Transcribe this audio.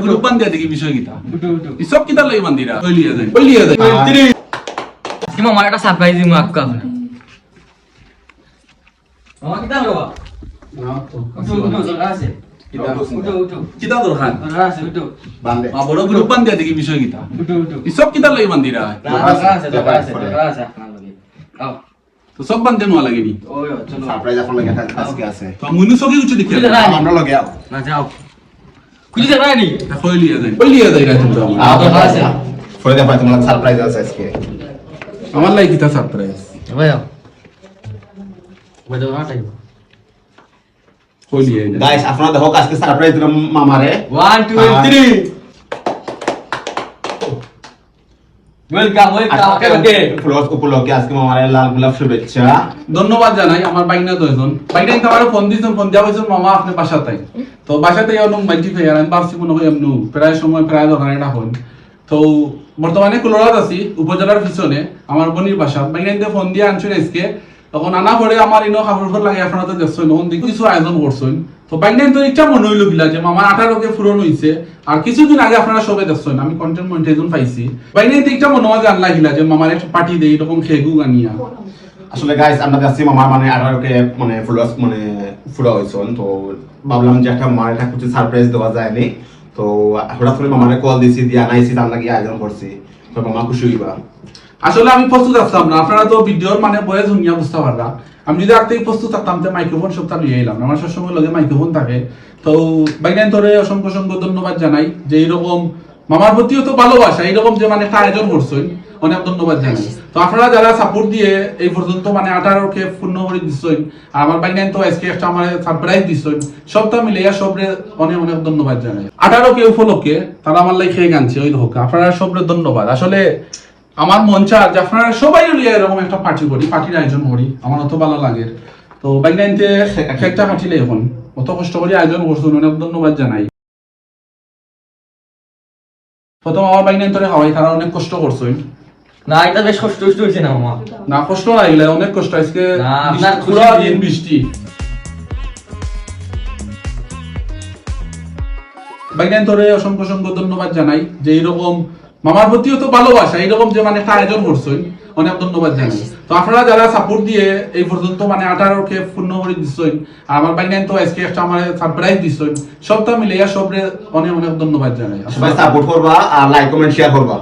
Group বান্ধিয়া দেখি বিষয় কিতা সব কিতা লই বান্ধিরা কইলিয়া যায় কি মামা একটা সারপ্রাইজ দিমু আক্কা মামা কিতা হলো আছে কিতা দরকার আছে উঠো বান্দে বড় গ্রুপ বান্ধিয়া দেখি বিষয় কিতা সব কিতা লই বান্ধিরা আছে আপনার লগে আও তো সব বান্ধে নোয়া লাগেনি ওই চলো সারপ্রাইজ আপনার লাগে আজকে আছে তো মুনু সগে উঠে দেখি আমরা লগে আও না যাও খুঁজে যাবে নি কইলিয়া যায় রাত তো আছে ফরে দেখা তোমার সারপ্রাইজ আছে আজকে আমার লাগি কিতা সারপ্রাইজ ভাই আও ভাই দাও টাইম কইলিয়া যায় গাইস আপনারা দেখো আজকে সারপ্রাইজ দিলাম মামারে 1 2 3 ওয়েলকাম ওকে ফ্লোস উপলক্ষে আজকে মামারে লাল গোলাপ শুভেচ্ছা ধন্যবাদ জানাই আমার বাইনা দুইজন বাইনা তো আমার ফোন দিছেন ফোন দেওয়া হয়েছে মামা আপনি বাসাতেই তো বাসাতেই অনুম মাইজি খাই আর আমি ভাবছি মনে হয় এমনু প্রায় সময় প্রায় দোকানে না হন তো বর্তমানে কুলরাত আছি উপজেলার পিছনে আমার বোনির বাসা বাইনা ফোন দিয়ে আনছেন আজকে তখন আনা পরে আমার ইনো খাবার লাগে আপনারা তো দেখছেন ওন দিকে কিছু আয়োজন করছেন তো বাইনা তো একটা মনে হইল কিলা যে মামা 18 কে ফুরন হইছে আর কিছুদিন আগে আপনারা সবে দেখছেন আমি কন্টেন্ট মনিটাইজেশন পাইছি বাইনা তো একটা মনে হয় জানলা কিলা যে মামার একটা পার্টি দেই এরকম খেগু গানিয়া আসলে গাইস আমরা যাচ্ছি মামার মানে 18 কে মানে ফ্লোস মানে ফুরা হইছন তো ভাবলাম যে একটা মামার একটা কিছু সারপ্রাইজ দেওয়া যায়নি তো হঠাৎ করে মামারে কল দিছি দিয়া নাইছি তার লাগি আয়োজন করছি তো মামা খুশি হইবা আসলে আমি প্রস্তুত আসতাম না আপনারা তো ভিডিওর মানে বয়স দুনিয়া বুঝতে পারবা আমি যদি আগতেই প্রস্তুত থাকতাম তো মাইক্রোফোন সপ্তাহ নিয়ে এলাম আমার সবসময় লগে মাইক্রোফোন থাকে তো বাইনান তোরে অসংখ্য অসংখ্য ধন্যবাদ জানাই যে এইরকম মামার প্রতিও তো ভালোবাসা এইরকম যে মানে একটা আয়োজন করছেন অনেক ধন্যবাদ জানাই তো আপনারা যারা সাপোর্ট দিয়ে এই পর্যন্ত মানে 18 কে পূর্ণ করে দিচ্ছেন আর আমার বাইনান তো আজকে একটা আমার সারপ্রাইজ দিচ্ছেন সবটা মিলিয়ে সবরে অনেক অনেক ধন্যবাদ জানাই 18 কে উপলক্ষে তারা আমার লাই খেয়ে গানছে ওই হোক আপনারা সবরে ধন্যবাদ আসলে আমার মন চায় যে আপনারা সবাই লিয়ে এরকম একটা পার্টি করি পার্টির আয়োজন করি আমার অত ভালো লাগে তো বাইনাইনতে একটা পার্টিলে এখন অত কষ্ট করে আয়োজন করছেন অনেক ধন্যবাদ জানাই প্রথম আমার বাইনাইন তোরে খাওয়াই তারা অনেক কষ্ট করছেন না এটা বেশ কষ্ট হইছে না মামা না কষ্ট লাগলে অনেক কষ্ট আজকে না, আপনার পুরো খুশির দিন দিন। বৃষ্টি বাইনাইন তোরে অসংখ্য অসংখ্য ধন্যবাদ জানাই যে এইরকম মামার প্রতিও তো ভালোবাসা এইরকম যে মানে একটা আয়োজন করছেন অনেক ধন্যবাদ জানাই তো আপনারা যারা সাপোর্ট দিয়ে এই পর্যন্ত মানে 18 কে পূর্ণ করে দিচ্ছেন আর আমার বাইনাইন তো আজকে একটা আমার সারপ্রাইজ দিচ্ছেন সবটা মিলিয়ে সবরে অনেক অনেক ধন্যবাদ জানাই সবাই সাপোর্ট করবা আর লাইক কমেন্ট শেয়ার করবা